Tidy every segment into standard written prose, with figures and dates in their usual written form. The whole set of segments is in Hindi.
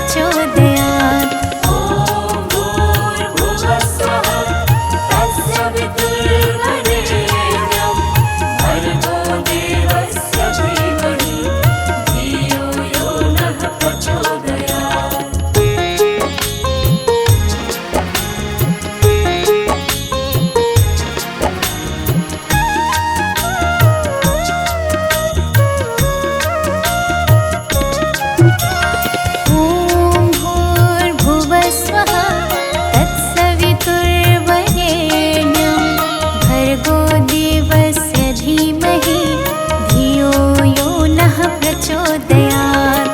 प्रचोदयात्। ॐ भूर्भुवस्सुः तत्सवितुर्वरेण्यं भर्गो देवस्य धीमहि धियो यो नः प्रचोदयात्।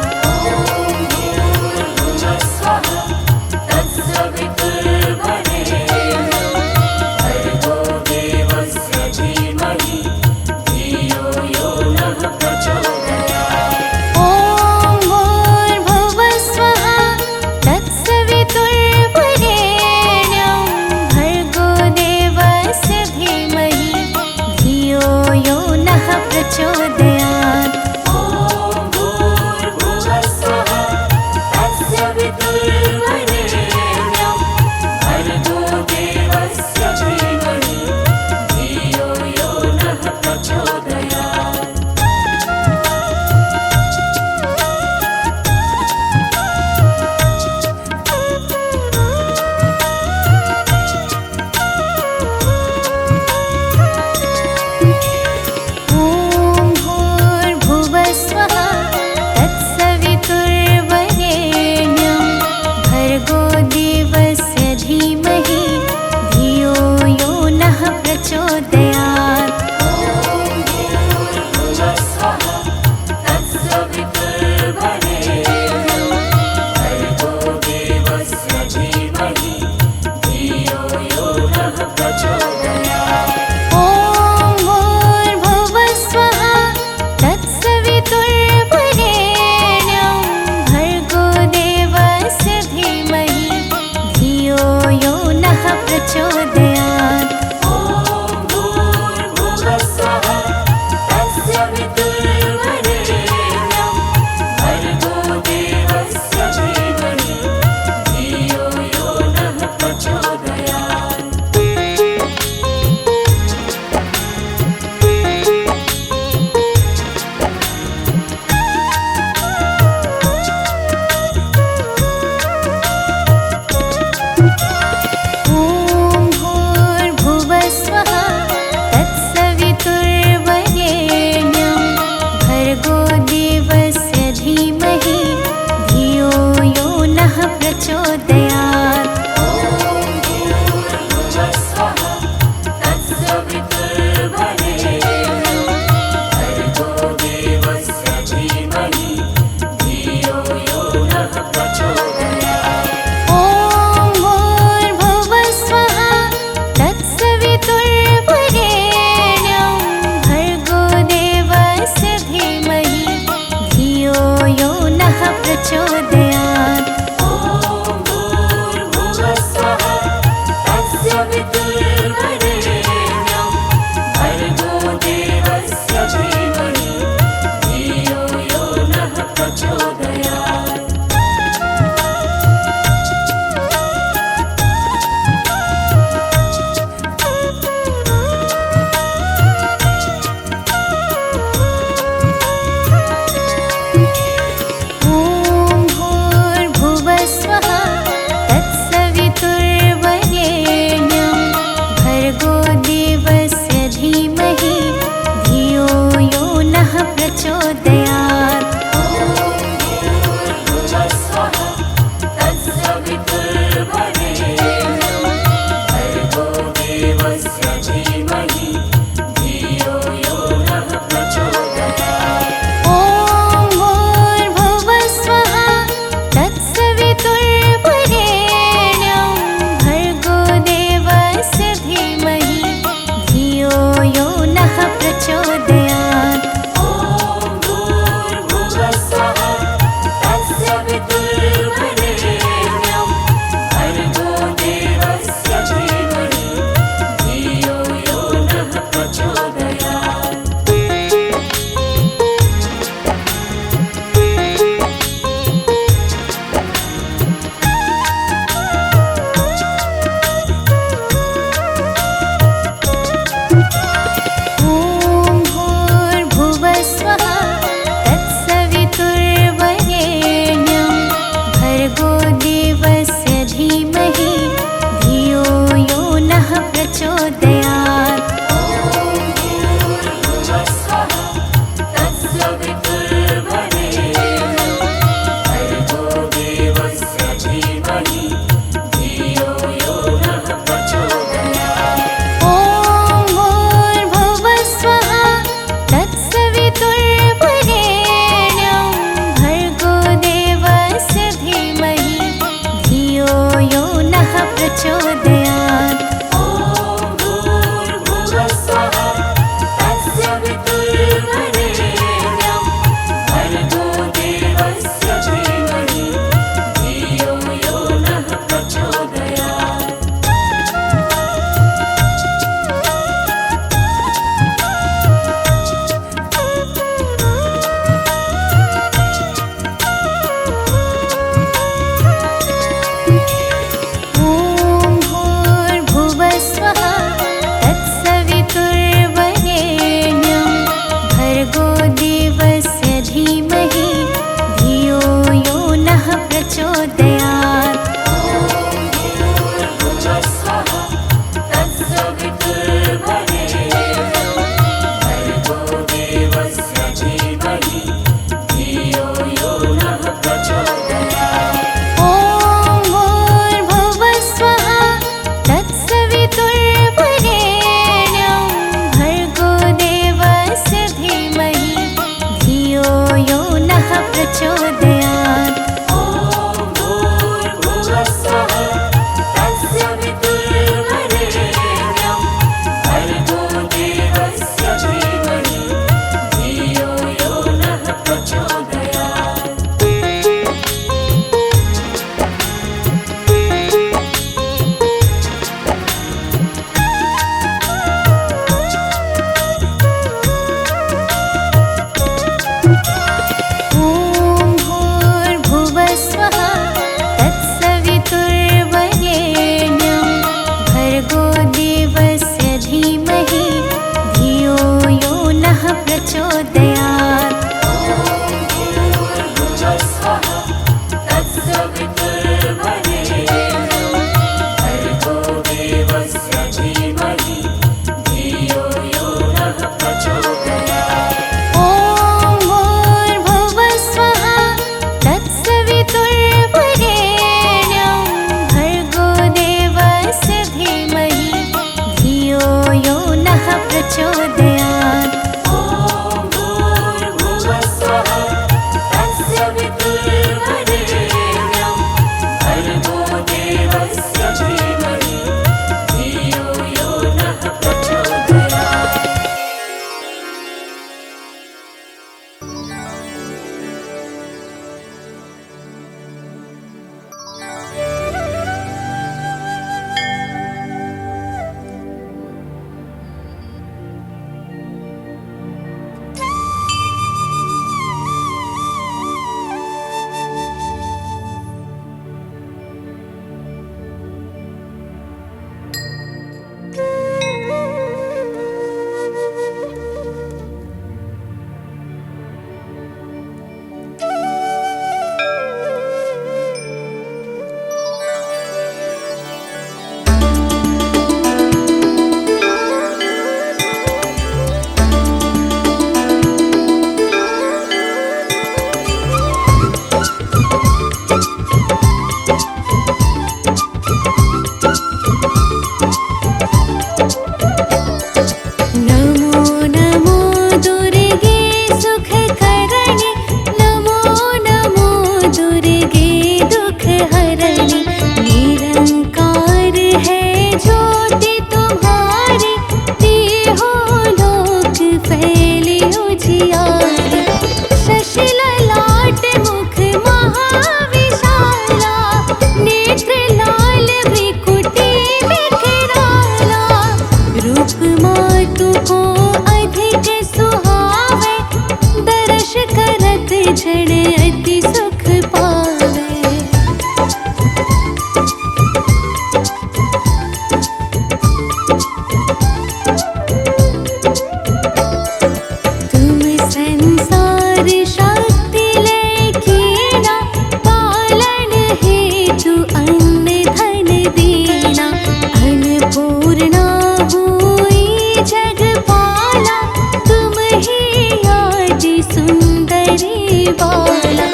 बाला।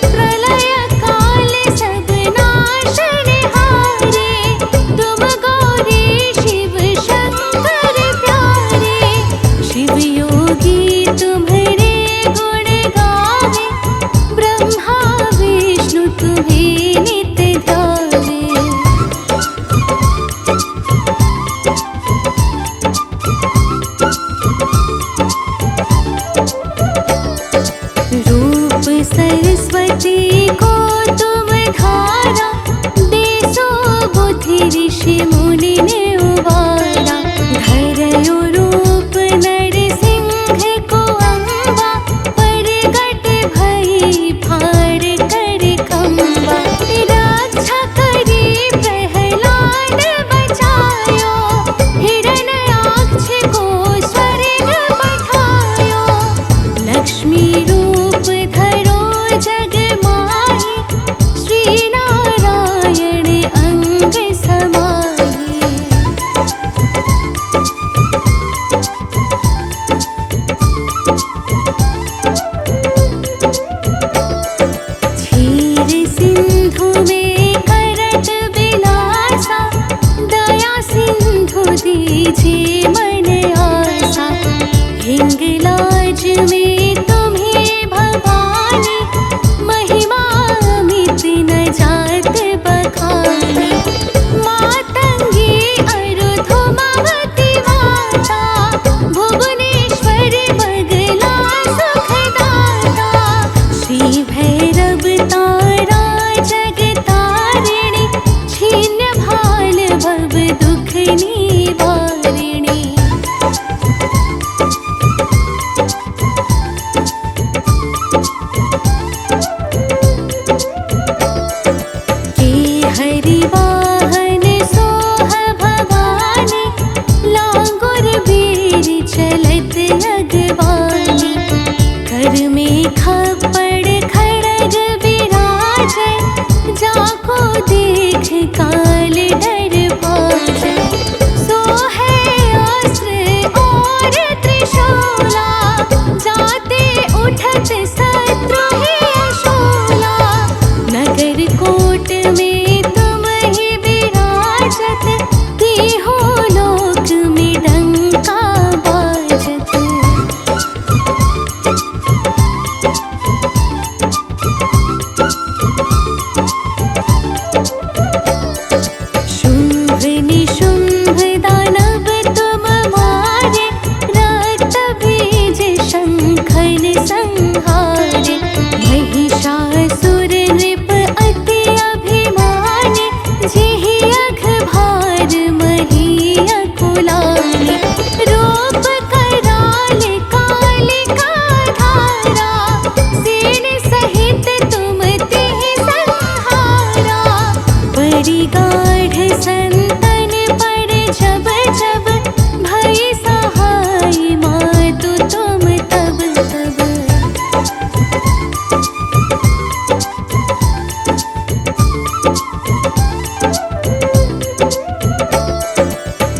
प्रलय काल सब नाशनहारे, तुम गौरी शिव शंकर प्यारे। शिव योगी तुम्हारे गुण गावे, ब्रह्मा विष्णु तुम्हें नित ध्यावे। रूप सरस्वती को तुम धारा, देसो बुद्धि ऋषि मुनि ने उबारा। धरयो रूप नरसिंह को अम्बा, प्रगट भई फाड़ कर खम्बा। रक्षा करी प्रहलाद बचायो, हिरण्याक्ष को स्वर्ग पठायो। लक्ष्मी रूप धरो जग माही, श्री नारायण अंग समाही। क्षीर सिंधु में करत विलासा, दया सिंधु दीजिए मन आसा। हिंगलाज में तुम्हें भवानी, महिमा अमित न जात बखानी। मातंगी अरुधुमावती माता, भुवनेश्वर बगला सुखदाता। श्री भैरव तारा जगतारिणी, छीन्य भाल भव दुख निवारिणी। के हरि वाहन सोह भवानी, लांगुर बीर चलत अगवानी। कर में खप्पड़ खड़ग विराजै, जाको देख काल डर पाजै। सोहे अस्त्र और त्रिशूला, जाते उठत शत्रु ही अशूला। नगर कोट में तुम ही विराजत, तीहो लोक में डंका बाजत। शुंभ निशुंभ दानव तुम मारे, रक्त बीज शंखन संहारे। महिषासुर नृप अति अभिमानी, जेहि अघ भार मही अकुलानी। रूप कराल कालिका धारा, सेन सहित तुम तिहि संहारा। बड़ी गाढ़ संतन पर जब जब, भई सहाय मातु तुम तब तब।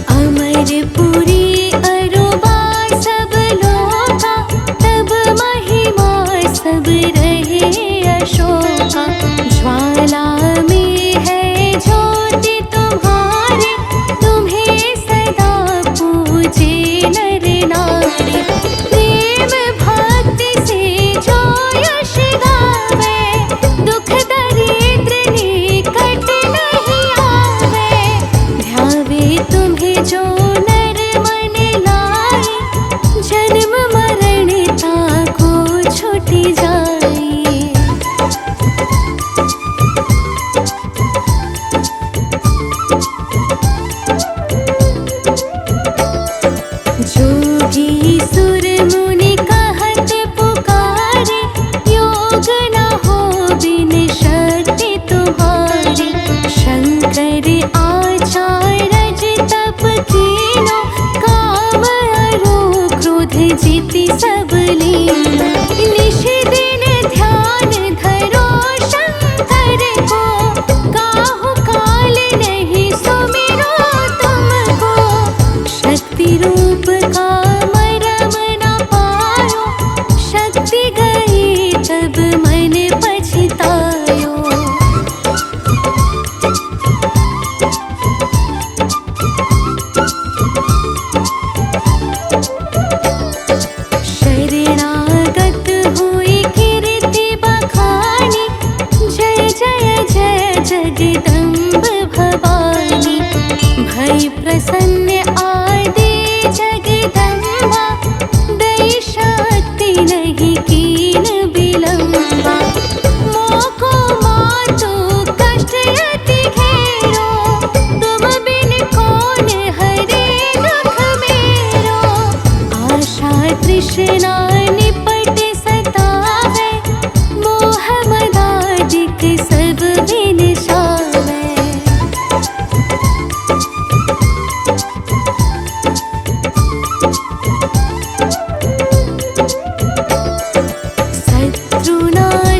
अमरपुरी अरुबा सब लोका, तब महिमा सब रहे अशोका। ज्वाला में है ज्योति तुम्हारी, तुम्हें सदा पूजे नर नारी। प्रेम भक्ति से जो यश गावे, दुख दरिद्र निकट नहीं आवे। ध्यावे तुम्हें जो नर मन लाई, जन्म मरण ताको छुटि जाई। जोगी सुर मुनि कहत पुकारे, योग न हो बिन शक्ति तुम्हारी। शंकर आचार्य तप कीनो, काम अरो क्रोध जीति सब लीनो। निश दिन ध्यान धरो शंकर को, काहु काल नहीं सुमिरो तुमको। शक्ति रूप का मरम न पायो, शक्ति गई तब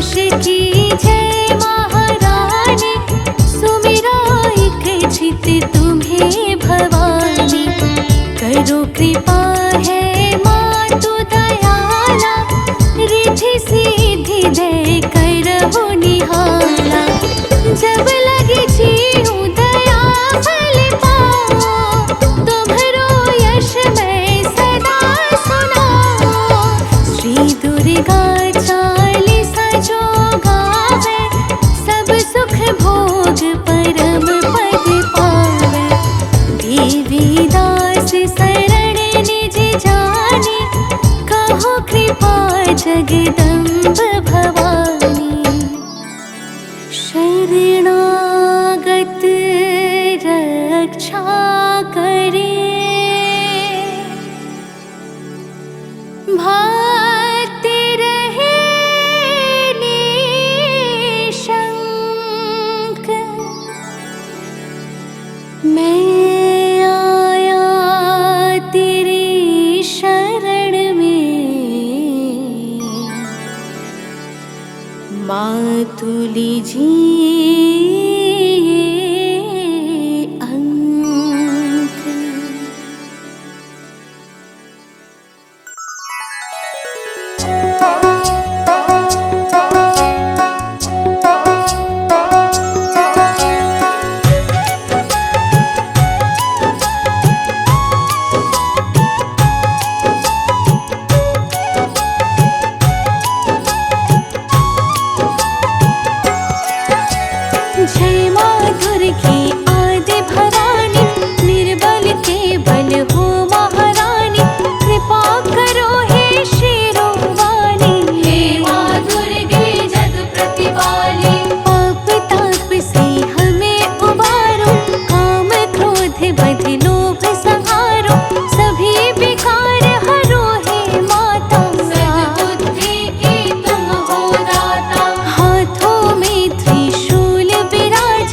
यश की जय महारानी, सुमिरा एक चित तुम्हें भवानी। करो कृपा है मातु दयाला, रिद्धि सिद्धि दे करहु निहाला। जब लगे जीऊँ दया फल पाओ, तुम्हरो यश मैं सदा सुनाओ। श्री दुर्गा चालीसा जो गावे, सब सुख भोग परम पद पावे। देवी दास शरण निज जानी, कहो कृपा जगदम्ब भवानी। शरणागत रक्षा करे, भक्ति रहे निशंक। मैं आया तेरी शरण में, मातु लीजिए अंक। जय माँ दुर्गे आदि भवानी, निर्बल के बल हो महारानी। कृपा करो हे शेरों वाली, हे माँ दुर्गे जग प्रतिपाली। पाप ताप से हमें उबारो, काम क्रोध बध लोभ संहारो। सभी विकार हरो हे माता, सद्बुद्धि की तुम हो दाता। हाथों में त्रिशूल विराज,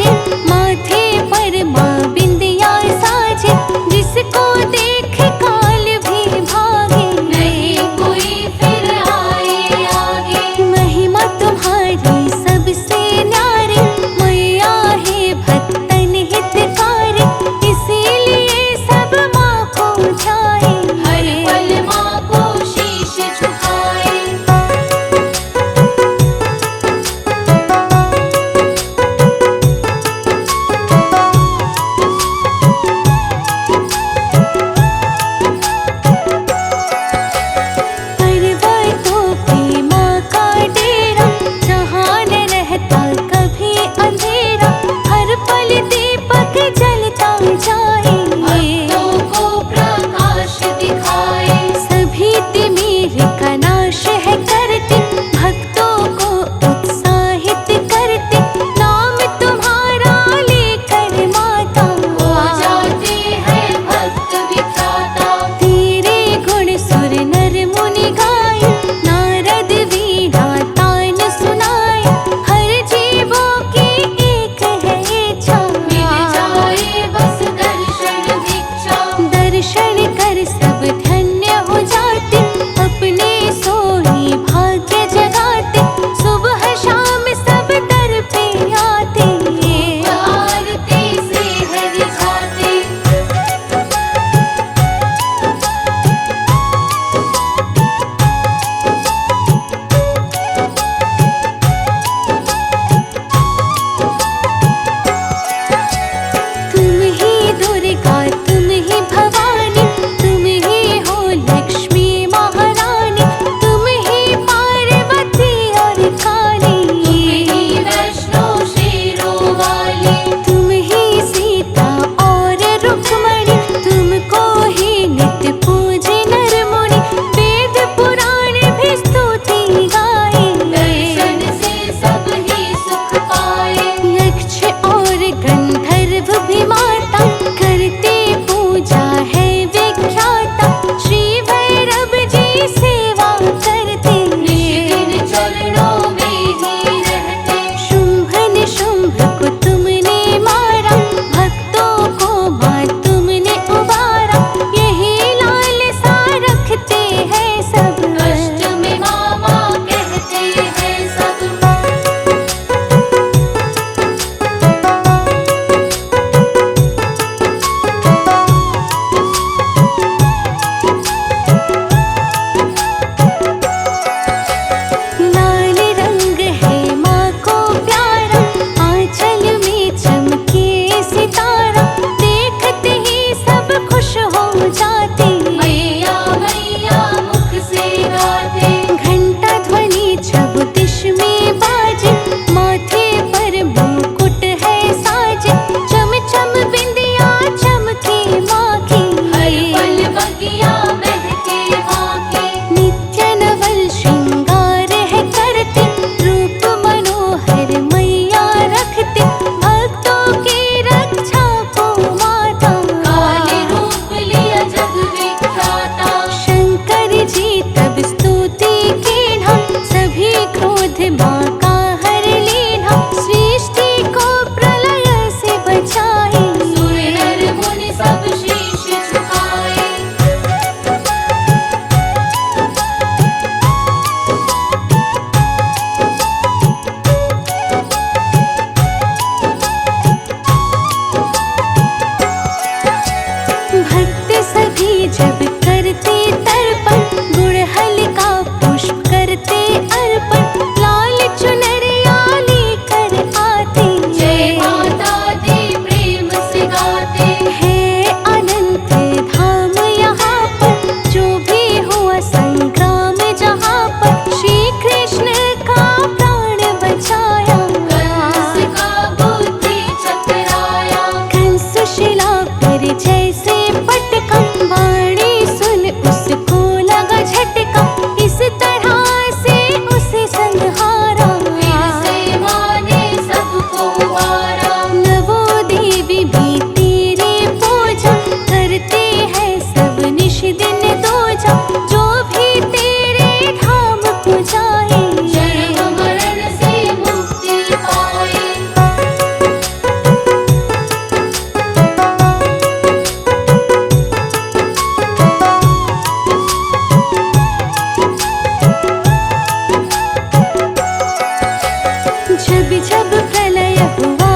जब जब प्रलय हुआ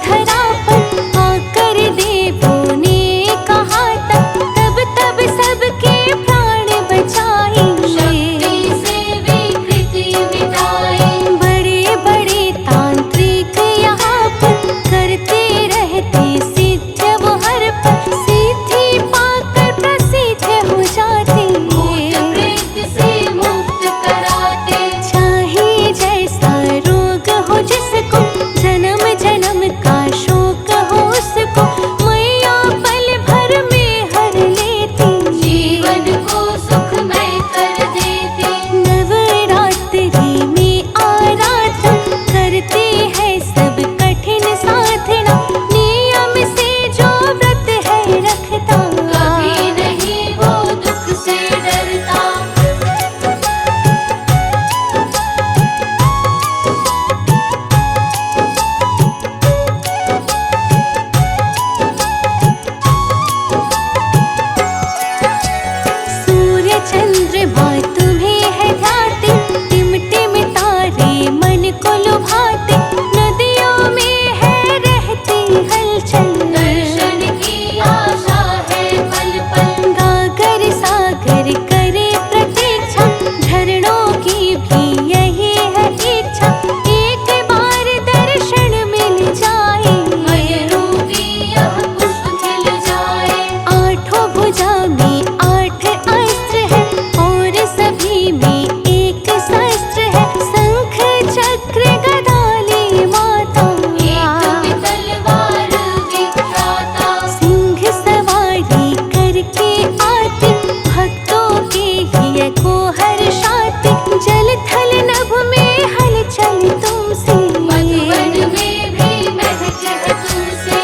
धरा पर आकर देवों ने कहा तब तब सबके प्राण बचाए। शक्ति से विकृति मिटाए। बड़े बड़े तांत्रिक यहाँ पर करते रहते सिद्ध वो हर पर सिद्धि पाकर प्रसिद्ध हो जाते। भूत प्रेत से मुक्त कराते। चाहे जैसा रोग हो जिसको जन्म जन्म का शोक हो उसको मैया पल भर में हर लेती। जीवन को सुखमय कर देती। नवरात्रि में आराधना करते हैं सब कठिन साधना नियम से जो व्रत है रखता। कभी नहीं वो दुख से डरता। सूर्य चंद्रमा तुम्हें है ध्याते टिम टिम तारे मन को लुभाते। नदियों में है रहती हलचल दर्शन की आशा है पल पल। गागर सागर करे प्रतीक्षा झरनों की भी यही है इच्छा एक बार दर्शन मिल जाए। मन रूपी यह पुष्प खिल जाए। आठों भुजा में 8 अस्त्र है और सभी में एक शस्त्र है। शंख चक्र गदाली माता एक में तलवार विख्याता। सिंह सवारी करके आती भक्तों के हिय को हर्षाती। जल थल नभ में हलचल तुमसे मधुवन में भी महक है तुमसे।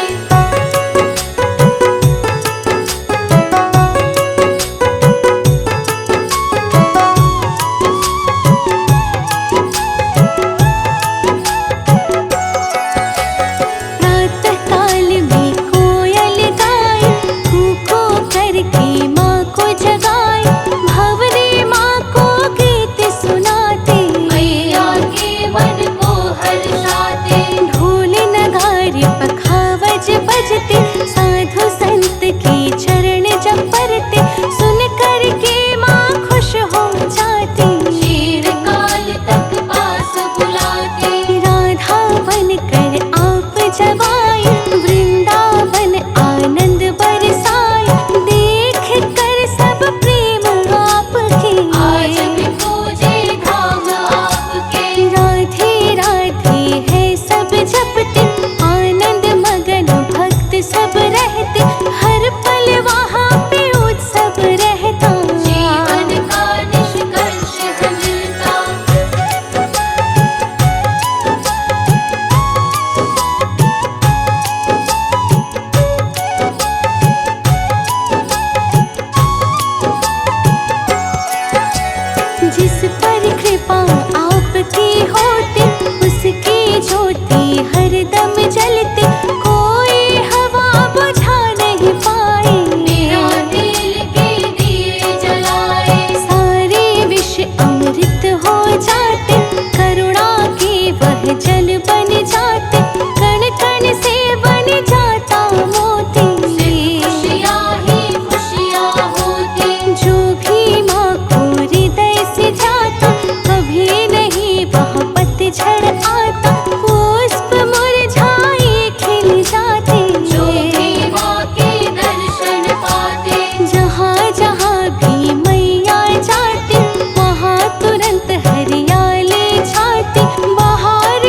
प्रातः काल में कोयल गाए कूको करके माँ को जगाए। भंवरे माँ को गीत सुनाते मैया के मन को हर्षाते। ढोल नगारे पखावज बजते साधु संत के चरण जब परते सुन कर के माँ खुश हो जाती। क्षीर काल तक पास बुलाते। राधा बन कर आप जब आए वृंदावन आनंद बरसाए। देख कर सब प्रेम आपके आज भी पूजे धाम आपके। राधे राधे है सब जपते आनंद मगन भक्त सब रहते। हर पल वहाँ पे उत्सव रहता। जीवन का निष्कर्ष है मिलता। जिस पर कृपा आपकी होती उसकी ज्योति हरदम जलती। कोई हवा बुझा नहीं पाए। मेरा दिल के दिए जलाए। सारे विष अमृत हो जाते करुणा के वह जल बन जाते। कण कण से बन जाता मोती। खुशियाँ ही खुशियाँ होती। जो भी माँ को हृदय से जाता कभी नहीं वह पतझड़ आता। पुष्प मुरझाए खिल जाते। जो भी माँ के दर्शन पाते। जहाँ जहाँ भी मैया जाती वहाँ तुरंत हरियाली छाती। बाहर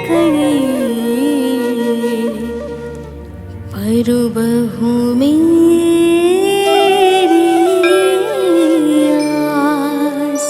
करे परु बहु मेरी आस।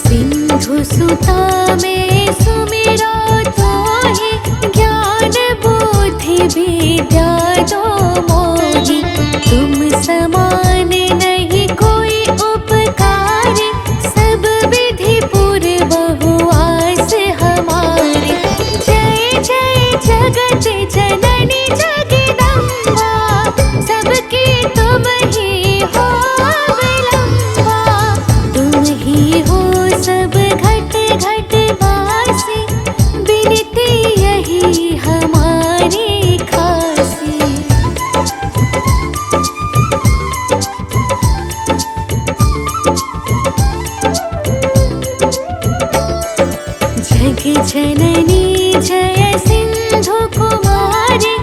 सिंधु सुता में सुमिरो तोहि, ज्ञान बुद्धि विद्या दो मोहि। तुम समान नहीं कोई उपकारी, सब विधि पूर्वहु आस हमारी। जय जय जगत जननी जगदम्बा, सबकी तुम ही हो अवलंबा। तुम ही हो सब घट घट वासी, बिनती यही हमारी खासी। जग जननी जय सिंधु कुमारी,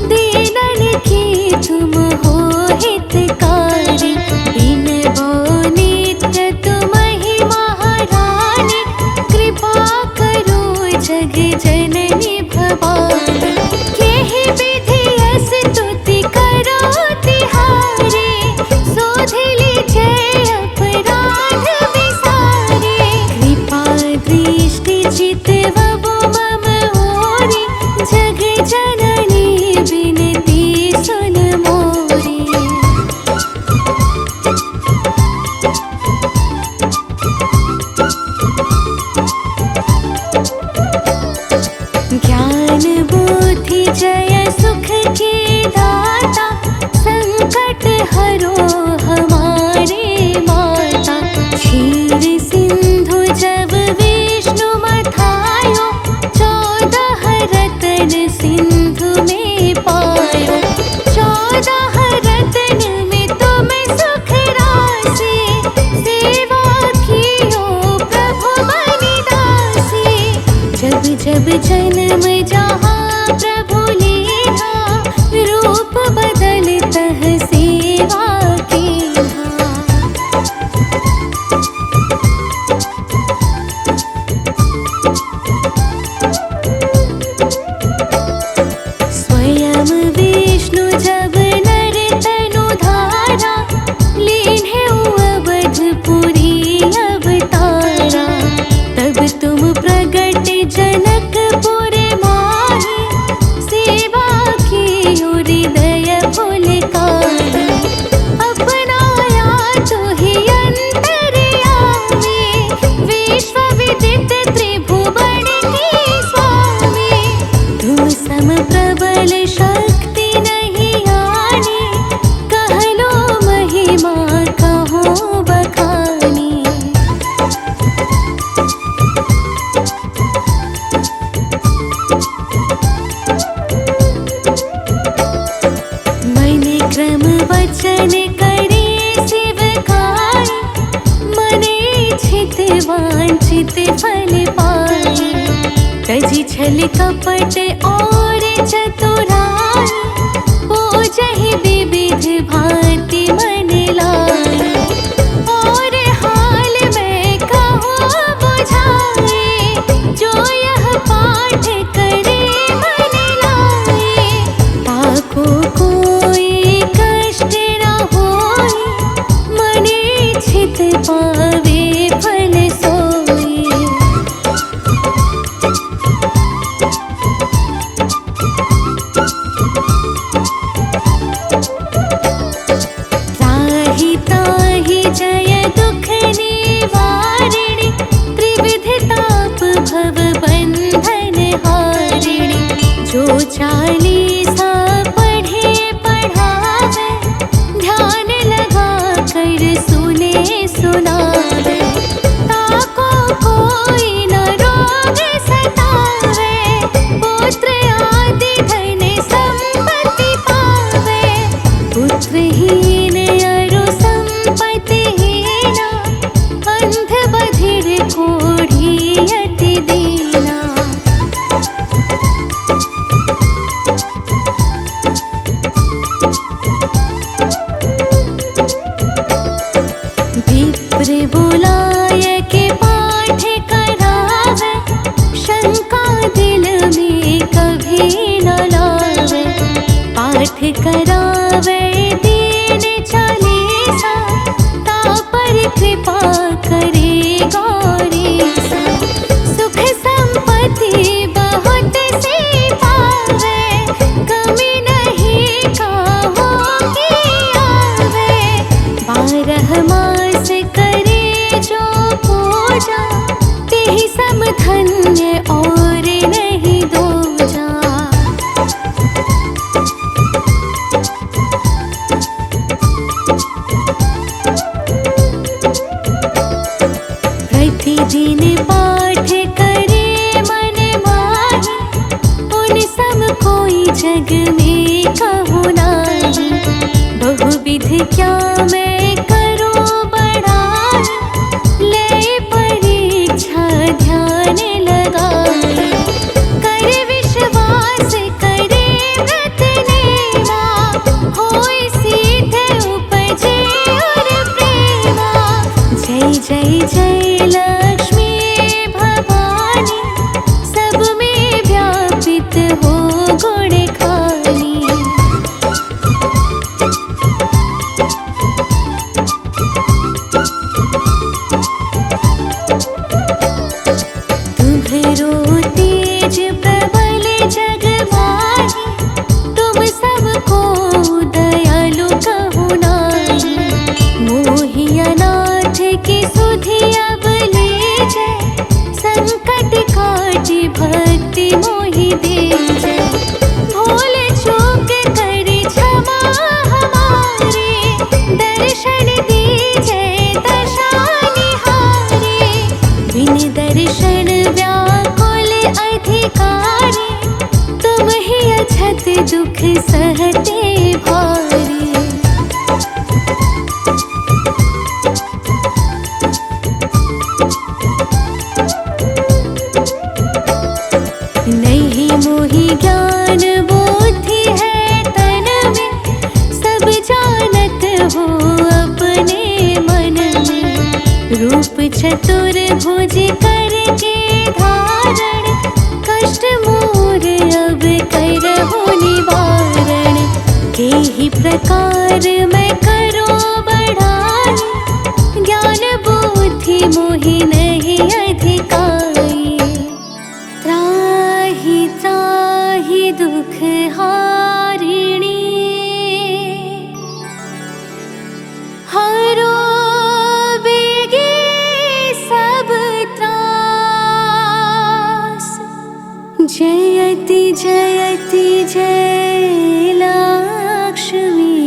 दीनन की तुम हो हितकारी। बिनबो नित्य तुम ही महारानी, कृपा करो जग जननी भवानी। केहि विधि यस स्तुति करो तिहारी, सोध लीजय अपराध विसारे। कृपा दृष्टि चितवबो मम ओरि, जग जननी बिनती सुन मोरी। ज्ञान बुद्धि जय सुख के दाता, संकट हरो हमारे माता। क्षीर सिंधु जब विष्णु मथायो, 14 रतन सिंधु में पायो। 14 रतन में तुम सुख राशि, सेवा कियो प्रभु बलिदासी। जब जब जन्म जहाँ प्रभु लीन्हा, रूप बदलतः सेवा कीन्हा। स्वयं विष्णु जब नर तनु धारा, लीन्हे अवधपुरी अवतारा। तब तुम प्रगट जनकपुर माहि, सेवा की हृदय पुलकारी। अपनाया तो ही अंतर्यामी, विश्व विदित त्रिभुवन के स्वामी। तुम सम प्रबल शक्ति नहीं आनी, कहलो महिमा कहो बखानी। मन क्रम वचन करे सेवकाई, मने इच्छित वांछित फल पाई। तजी छल कपट और चतुराई, पूजहि विविध भांति मन लाई। और हाल में कहो बुझाए, जो यह पाठ करे मन लाए। ताको कोई कष्ट न होई, मने इच्छित पावे फल सोई। त्राहि ताहि जय दुख निवारिणि, त्रिविध ताप भव बंधन हारिणि। जो चालीसा पढ़े पढ़ावे, ध्यान लगा कर सुने सुनावे। ताको कोई न रोग सतावे, पुत्र आदि धन संपत्ति पावे। पुत्रहीन अरु संपत्तिहीना, विप्र बुलाय के पाठ करावे, शंका दिल में कभी न लावे। पाठ करावे दीन चालीसा, तापर कृपा करे गौरीसा। सुख संपत्ति बहुत से पावे, कमी नहीं काहो की आवे। 12 मास करे जो पूजा, तेहि सम धन्य और नहीं दूजा। प्रतिदिन पाठ करे मन माही, उन सब कोई जग में कहु नाही। बहुविध क्या मैं करूं बड़ाई, ले परीक्षा ध्यान लगाई। कर विश्वास करे व्रत नेमा, होय सिद्ध उपजे और प्रेमा। जय जय जय लक्ष्मी भवानी, सब में व्यापित हो गुण खानी। तुम्हरो तेज प्रबल जग माही, तुम सबको दयालु कहु नाही। मोहि अनाथ की सुधि अब लीजै, संकट काटि भक्ति मोहि दीजै। भूल चूक करि क्षमा हमारी, दर्शन दीजै दशा निहारी। बिन दर्शन व्याकुल अधिकारी, तुम ही अछत दुख सहते भारी। नहीं मोहि ज्ञान बुद्धि है तन में, सब जानत हो अपने मन में। रूप चतुर्भुज करके धारण, कष्ट मोर अब करहु निवारण। केहि प्रकार मैं करूं बड़ाई, ज्ञान बुद्धि मोहि नहीं अधिकाई। त्राहि त्राहि दुख हारिणी, हरो बेगे सब त्रास। जयति जयति जय लक्ष्मी,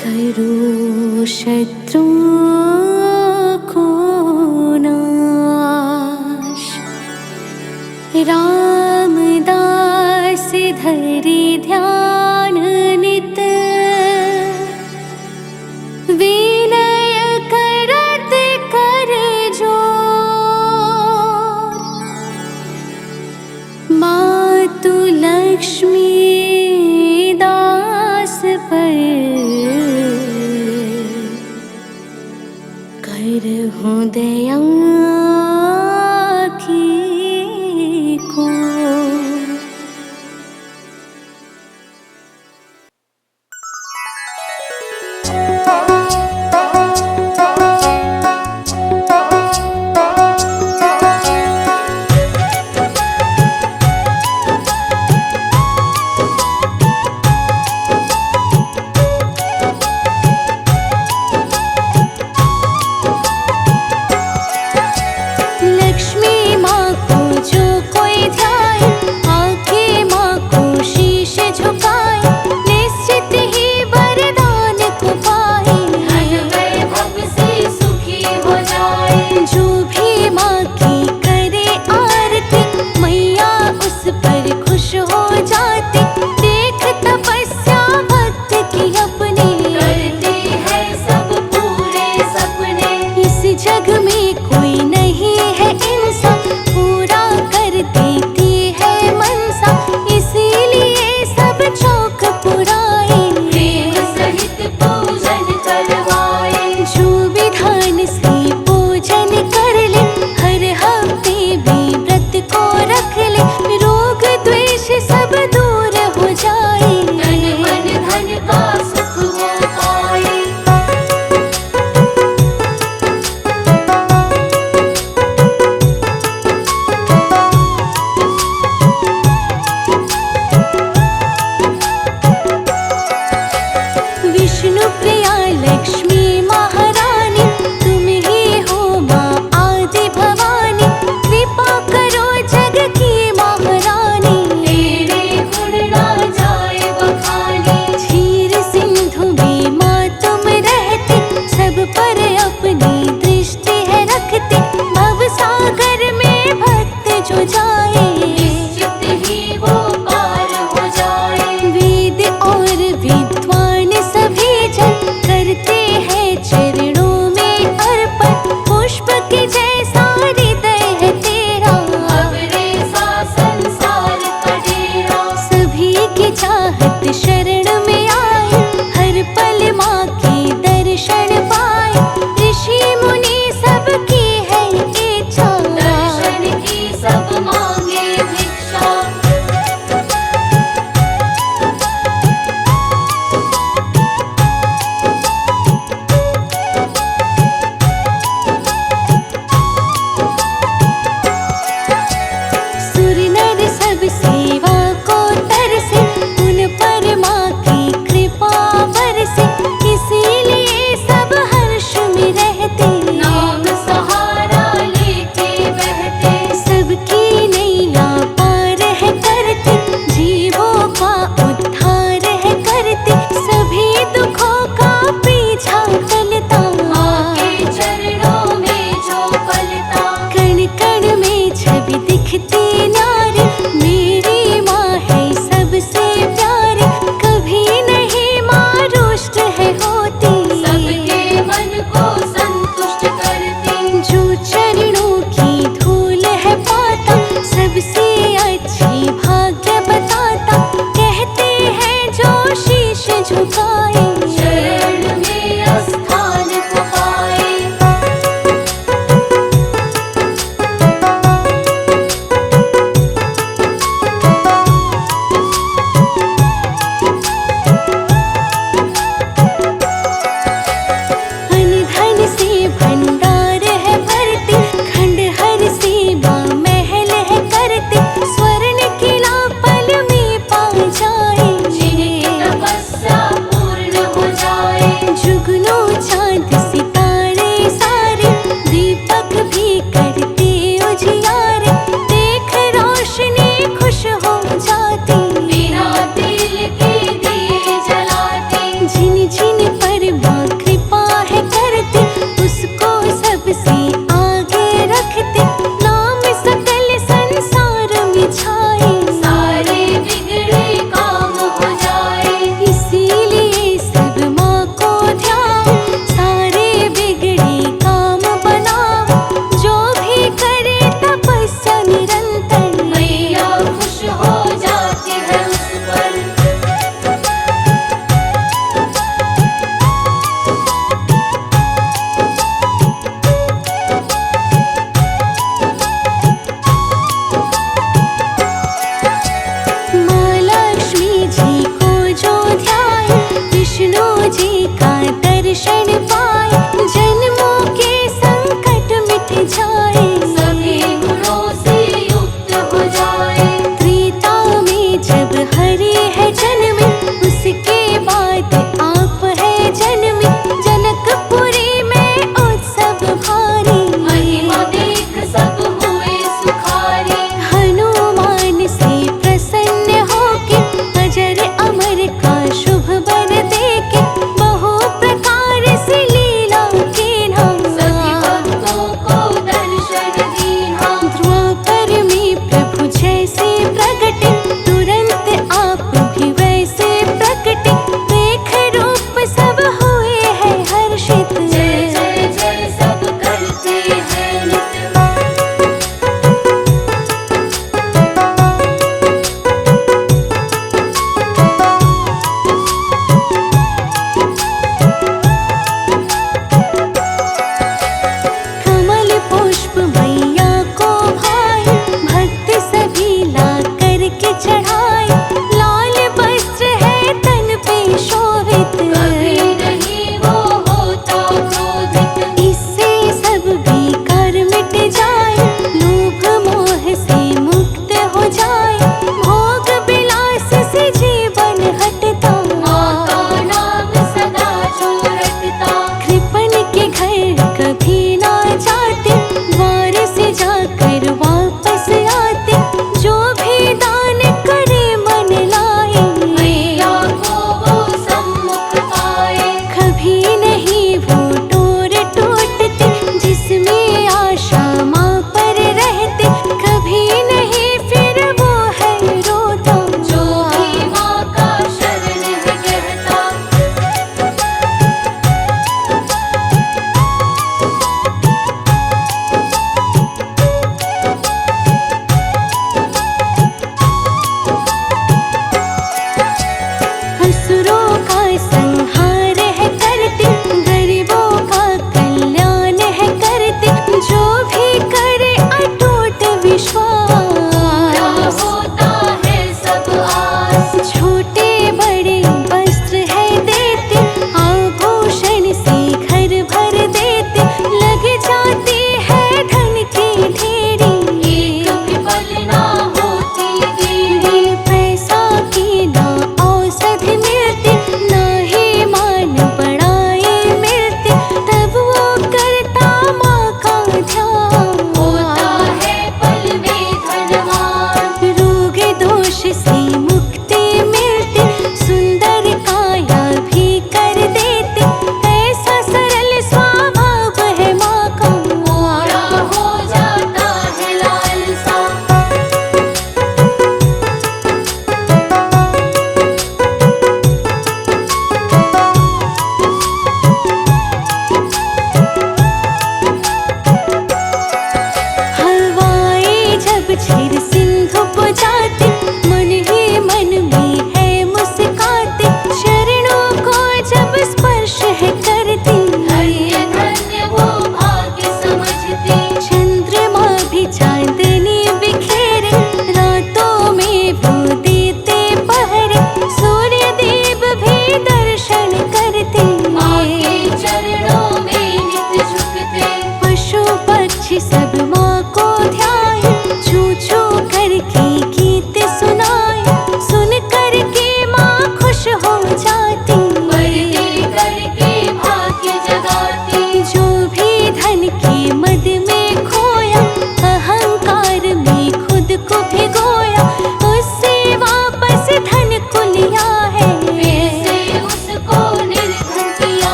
करो शत्रुओं को नाश। रामदास धरि ध्यान नित, विनय करत कर जोर। मातु लक्ष्मी दास पर, करहु दया की को। प्रिया लक्ष्मी महारानी, तुम ही हो माँ आदि भवानी, कृपा करो जग की महारानी। तेरे गुण ना जाए बखाने, क्षीर सिंधु में माँ तुम रहती, सब पर अपनी दृष्टि है रखती। भव सागर में भक्त जो जाए, निश्चित ही वो पार हो जाए। वेद और विद्वान सभी जन करते हैं चरणों में अर्पण। पुष्प के जैसा हृदय है तेरा, अबरे सा संसार का डेरा। सभी की चाहत शरण में आए, हर पल माँ के दर्शन पाए। ऋषि मुनि सबकी है इच्छा, दर्शन की सब मांगे भिक्षा। सुर नर सब सेवा को तरसे, उन पर माँ की कृपा बरसे। इसीलिए सब हर्ष में रहते, नाम सहारा लेके बहते। सबकी नैया पार है करते, जीवों का उद्धार है करते। सभी दुखों का पीछा टलता, माँ के चरणों में जो पलता। कण कण में छवि दिखती न्यारी, मेरी माँ है सबसे प्यारी। कभी नहीं माँ रुष्ट है होती, सबके मन को संतुष्ट करती। जो चरणों की धूल है पाता, सबसे अच्छी भाग्य बताता। कहते हैं जो शीश झुकाए, शरण में स्थान को पाए। अन धन से भंडार है भरती, खंडहर से माँ महल है करती। स्वर्ण किला पल में पा जाए, जिनकी तपस्या पूर्ण हो जाए। जुगनू चांद सितारे सारे, दीपक भी करते उजियारे। देख रोशनी खुश हो जाती, बिना तेल के दिए जलाते। जिन जिन पर माँ कृपा है करती, उसको सबसे आगे रखते। नाम सकल संसार में छाए, सारे बिगड़े काम हो जाए। इसीलिए सब माँ को ध्यान, सारे बिगड़े काम बनाओ। जो भी करे तपस्या निरंतर, मैया खुश हो जाती है उस पर। माँ लक्ष्मी जी को जो ध्याए, विष्णु जी का दर्शन पाए। जन्मों के संकट मिट जाए, सभी गुणों से युक्त हो जाए। त्रेता में जब हरि है जन्मे, उसके बाद आप है जन्मे। जनकपुरी में उत्सव भारी, महिमा देख सब हुए सुखारे। हनुमान से प्रसन्न होके, अजर अमर का शुभ वर देके। बहु प्रकार से लीला के नाम, सभी भक्तों को दर्शन दीना। द्वापर में प्रभु जैसे प्रगटे, तुरंत आप भी वैसे प्रकटे। देख रूप सब हुए हैं हर्षित, जय जय जय सब करते हैं नित्य। कमल पुष्प मैया को भाए, भक्त सभी ला करके चढ़ाए। लाल वस्त्र है तन पे शोभित, कभी नहीं वो होता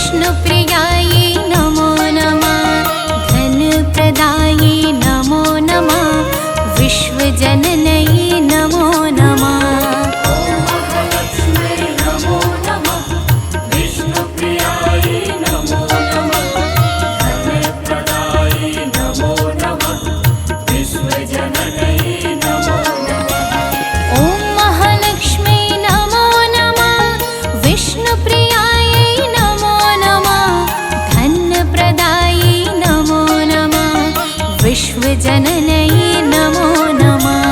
विष्णुप्रियायै नमो नमः धनप्रदायै नमो नमः विश्वजनन्यै नमो नमः महालक्ष्म्यै नमो नमः विष्णुप्रियायै नमो नमः धनप्रदायै नमो नमः विश्वजनन्यै नमो नमः ॐ महालक्ष्म्यै नमो नमः विष्णुप्रियायै नमो नमः धनप्रदायै नमो नमः विश्वजनन्यै नमो नमः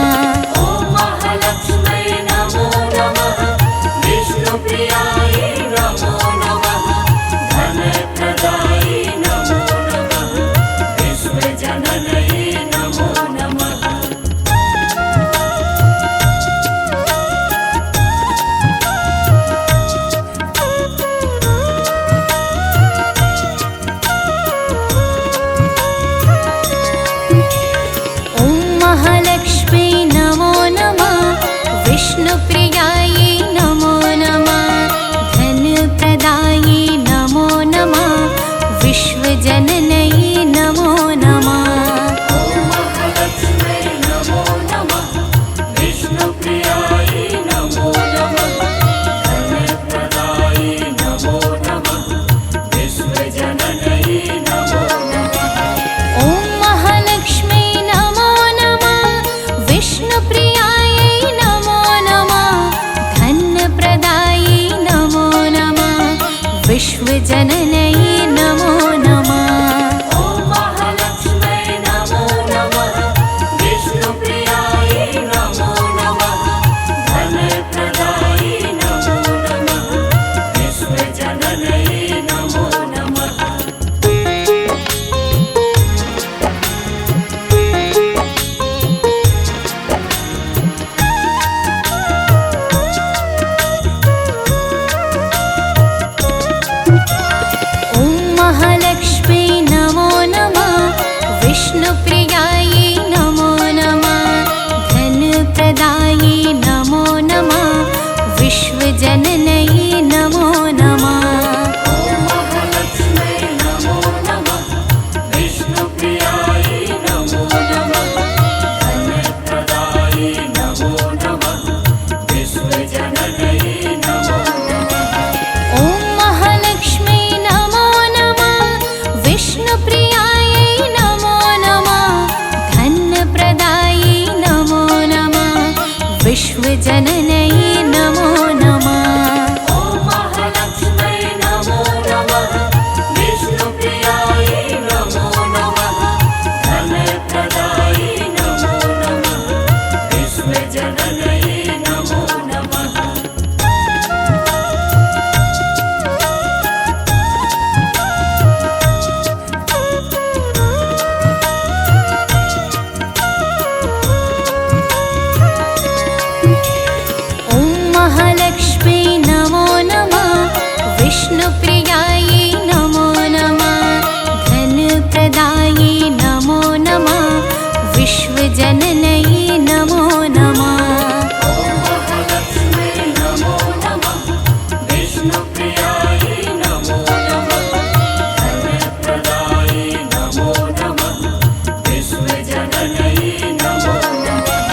ॐ महालक्ष्म्यै नमो नमः विष्णुप्रियायै नमो नमः धनप्रदायै नमो नमः विश्वजनन्यै नमो नमः ॐ महालक्ष्म्यै नमो नमः विष्णुप्रियायै नमो नमः धनप्रदायै नमो नमः विश्वजनन्यै नमो नमः ॐ महालक्ष्म्यै नमो नमः विष्णुप्रियायै नमो नमः धनप्रदायै नमो नमः विश्वजनन्यै नमो नमः ॐ महालक्ष्म्यै नमो नमः विष्णुप्रियायै नमो नमः धनप्रदायै नमो नमः विश्वजनन्यै नमो नमः ॐ महालक्ष्म्यै नमो नमः विष्णुप्रियायै नमो नमः धनप्रदायै नमो नमः विश्वजनन्यै नमो नमः ॐ महालक्ष्म्यै नमो नमः विष्णुप्रियायै नमो नमः धनप्रदायै नमो नमः विश्वजनन्यै नमो नमः ॐ महालक्ष्म्यै नमो नमः विष्णुप्रियायै नमो नमः धनप्रदायै नमो नमः विश्वजनन्यै नमो नमः ॐ महालक्ष्म्यै नमो नमः विष्णुप्रियायै नमो नमः धनप्रदायै नमो नमः विश्वजनन्यै नमो नमः ॐ महालक्ष्म्यै नमो नमः विष्णुप्रियायै नमो नमः धनप्रदायै नमो नमः विश्वजनन्यै नमो नमः ॐ महालक्ष्म्यै नमो नमः विष्णुप्रियायै नमो नमः धनप्रदायै नमो नमः विश्वजनन्यै नमो नमः ॐ महालक्ष्म्यै नमो नमः विष्णुप्रियायै नमो नमः धनप्रदायै नमो नमः विश्वजनन्यै नमो नमः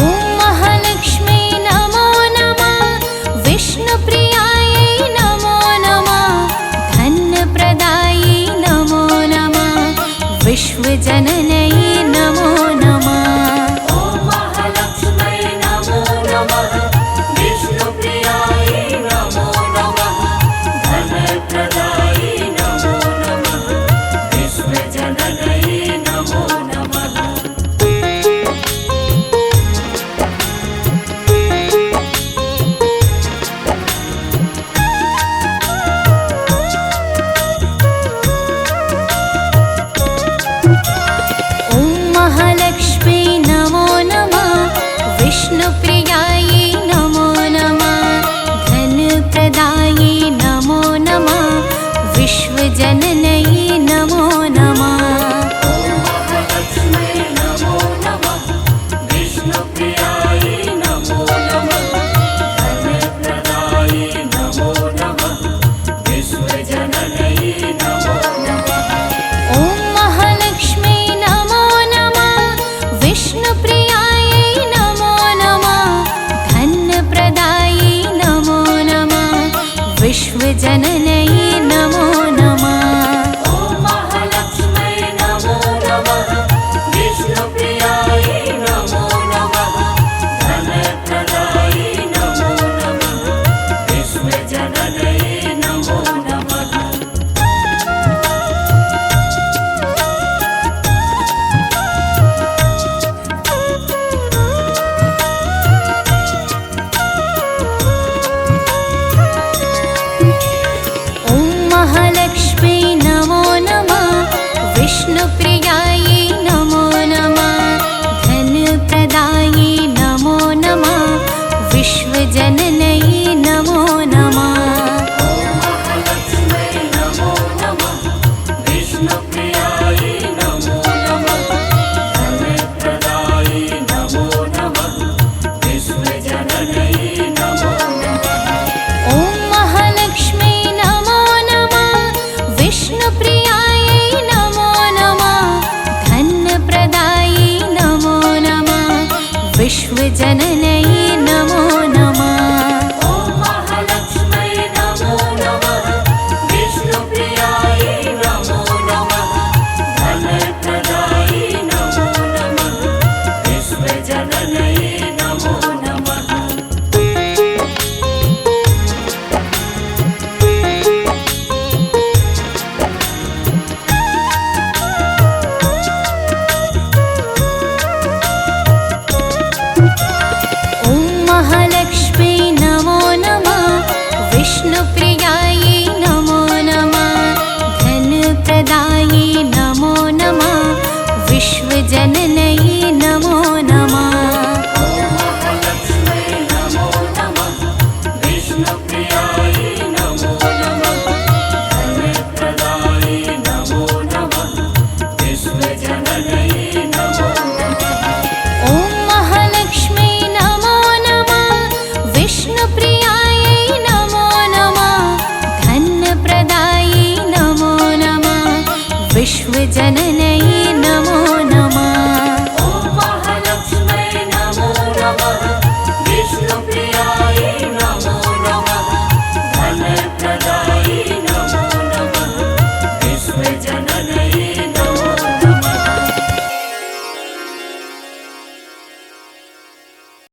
ॐ महालक्ष्म्यै नमो नमः विष्णुप्रियायै नमो नमः धनप्रदायै नमो नमः विश्वजनन्यै नमो नमः ॐ महालक्ष्म्यै नमो नमः विष्णुप्रियायै नमो नमः धनप्रदायै नमो नमः विश्वजनन्यै नमो नमः ॐ महालक्ष्म्यै नमो नमः विष्णुप्रियायै नमो नमः धनप्रदायै नमो नमः विश्वजनन्यै नमो नमः ॐ महालक्ष्म्यै नमो नमः विष्णुप्रियायै नमो नमः धनप्रदायै नमो नमः विश्वजनन्यै जननी